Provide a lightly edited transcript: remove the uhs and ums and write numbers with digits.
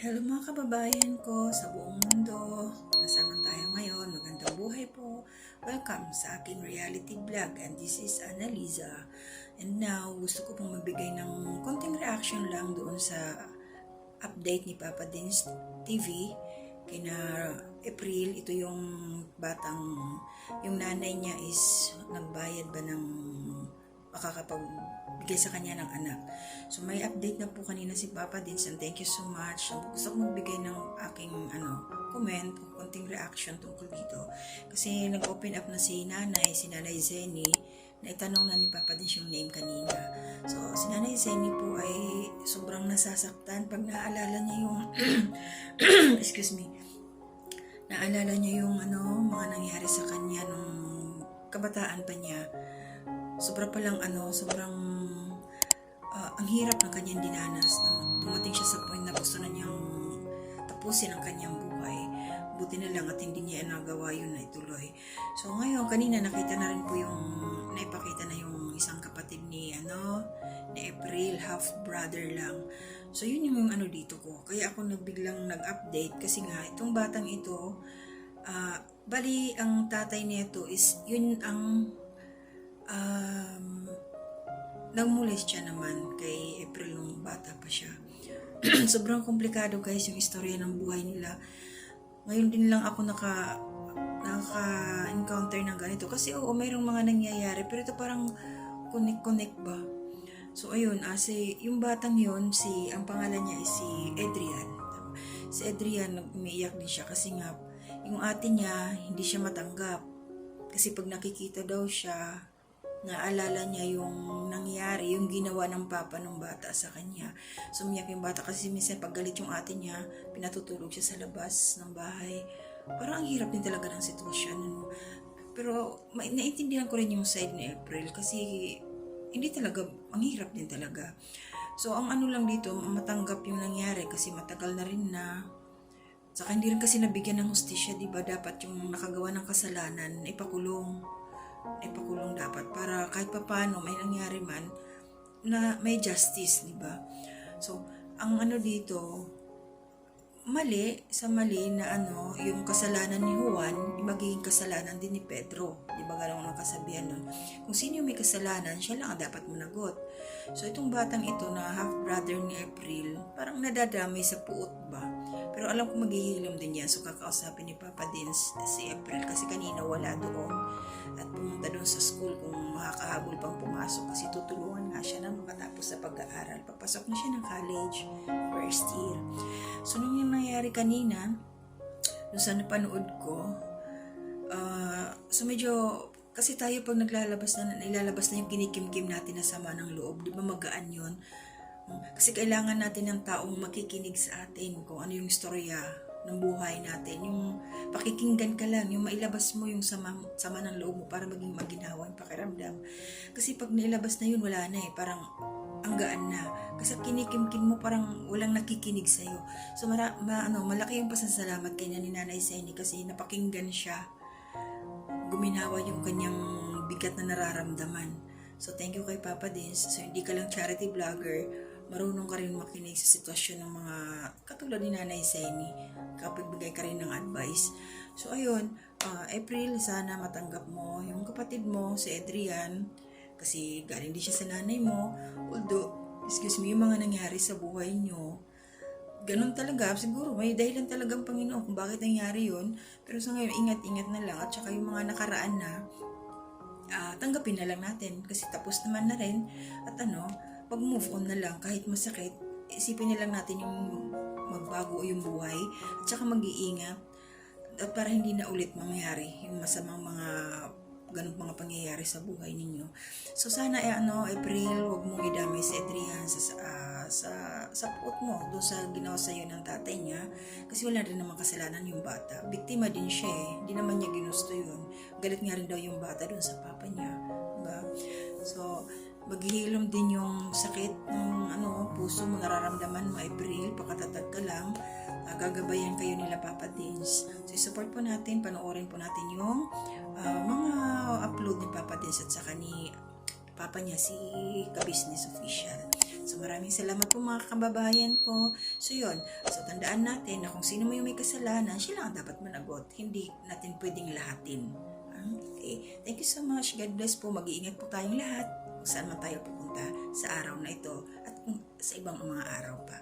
Hello mga kababayan ko sa buong mundo. Nasaan tayo ngayon? Magandang buhay po. Welcome sa aking reality vlog and this is Annaliza. And now, gusto ko pong magbigay ng konting reaction lang doon sa update ni Papa Dins TV kina April. Ito yung yung nanay niya is nagbayad ba ng makakapagbigay sa kanya ng anak. So may update na po kanina si Papa Dins and thank you so much. Gusto ko magbigay ng aking comment o konting reaction tungkol dito. Kasi nag-open up na si Nanay Zenny, na itanong na ni Papa Dins yung name kanina. So si Nanay Zenny po ay sobrang nasasaktan pag naaalala niya yung excuse me, naalala niya yung mga nangyari sa kanya nung kabataan pa niya. Ang hirap ng kanyang dinanas nang dumating siya sa point na gusto na niyang tapusin ang kanyang buhay. Buti na lang at hindi niya nagawa yun na ituloy. So ngayon, kanina nakita na rin po naipakita na yung isang kapatid ni April, half brother lang. So yun yung dito ko. Kaya ako biglang nag-update kasi nga itong batang ito, bali ang tatay nito is yun ang nagmulest siya naman kay April nung bata pa siya. Sobrang komplikado guys yung istorya ng buhay nila. Ngayon din lang ako naka-encounter ng ganito. Kasi mayroong mga nangyayari pero ito parang connect ba. So ayun, yung batang yun, ang pangalan niya is si Adrian. Si Adrian, umiiyak din siya kasi nga yung ate niya hindi siya matanggap. Kasi pag nakikita daw siya, naalala niya yung nangyari, yung ginawa ng papa ng bata sa kanya. Sumiyak yung bata kasi minsan pag galit yung ate niya, pinatutulog siya sa labas ng bahay. Parang ang hirap din talaga ng sitwasyon. Pero naiintindihan ko rin yung side ni April kasi hindi talaga, ang hirap din talaga. So ang lang dito, matanggap yung nangyari kasi matagal na rin na. Saka hindi rin kasi nabigyan ng hustisya, diba? Dapat yung nakagawa ng kasalanan, ipakulong dapat para kahit papaano may nangyari man na may justice, di ba? So ang dito, mali na yung kasalanan ni Juan, magiging kasalanan din ni Pedro, di ba? Ganun ang kasabihan nun. Kung sino yung may kasalanan, siya lang ang dapat managot. So itong batang ito na half brother ni April, parang nadadamay sa puot ba? Pero alam ko maghihilom din yan. So kakausapin ni Papa Dins si April kasi kanina wala doon at pumunta doon sa school kung makakahabol pang pumasok kasi tutulungan nga siya na makatapos sa pag-aaral. Papasok na siya ng college, first year. So nung yung nangyari kanina, nung sa napanood ko, so medyo, kasi tayo pag nilalabas na yung kinikimkim natin na sama ng loob, di ba magaan yun? Kasi kailangan natin ng taong makikinig sa atin kung ano yung istorya ng buhay natin. Yung pakikinggan ka lang, yung mailabas mo yung sama ng loob mo para maging maginhawa yung pakiramdam. Kasi pag nailabas na yun, wala na parang ang gaan na. Kasi kinikimkim mo parang walang nakikinig sa'yo. So malaki yung pasasalamat kanya ni Nanay Zenny kasi napakinggan siya. Guminawa yung kanyang bigat na nararamdaman. So thank you kay Papa Dins. So hindi ka lang charity vlogger, marunong ka rin makinig sa sitwasyon ng mga katulad ni Nanay Zenny. Kapagbigay ka rin ng advice. So ayun, April, sana matanggap mo yung kapatid mo, si Adrian, kasi galing din siya sa nanay mo. Although, yung mga nangyari sa buhay nyo, ganun talaga, siguro may dahilan talagang Panginoon kung bakit nangyari yun. Pero sa ngayon, ingat-ingat na lang. At saka yung mga nakaraan na, tanggapin na lang natin kasi tapos naman na rin. At pag-move on na lang kahit masakit, isipin na lang natin yung magbago yung buhay at saka mag-iingat at para hindi na ulit mangyari yung masamang mga ganung mga pangyayari sa buhay ninyo. So sana April, huwag mong idamay si Adrian sa puot mo doon sa ginawa sa iyo ng tatay niya kasi wala rin naman kasalanan yung bata. Biktima din siya hindi naman niya ginusto yun. Galit nga rin daw yung bata doon sa papa niya, diba? So maghihilom din yung sakit ng puso mo, nararamdaman mo. April, pakatatag ka lang. Gagabayan kayo nila Papa Dins. So support po natin, panoorin po natin yung mga upload ni Papa Dins at saka ni Papa niya si Ka-Business Official. So maraming salamat po mga kababayan ko. So yun, so tandaan natin na kung sino mo yung may kasalanan, siya lang ang dapat managot. Hindi natin pwedeng lahatin. Okay, thank you so much. God bless po. Mag-iingat po tayong lahat kung saan man tayo pupunta sa araw na ito at kung sa ibang mga araw pa.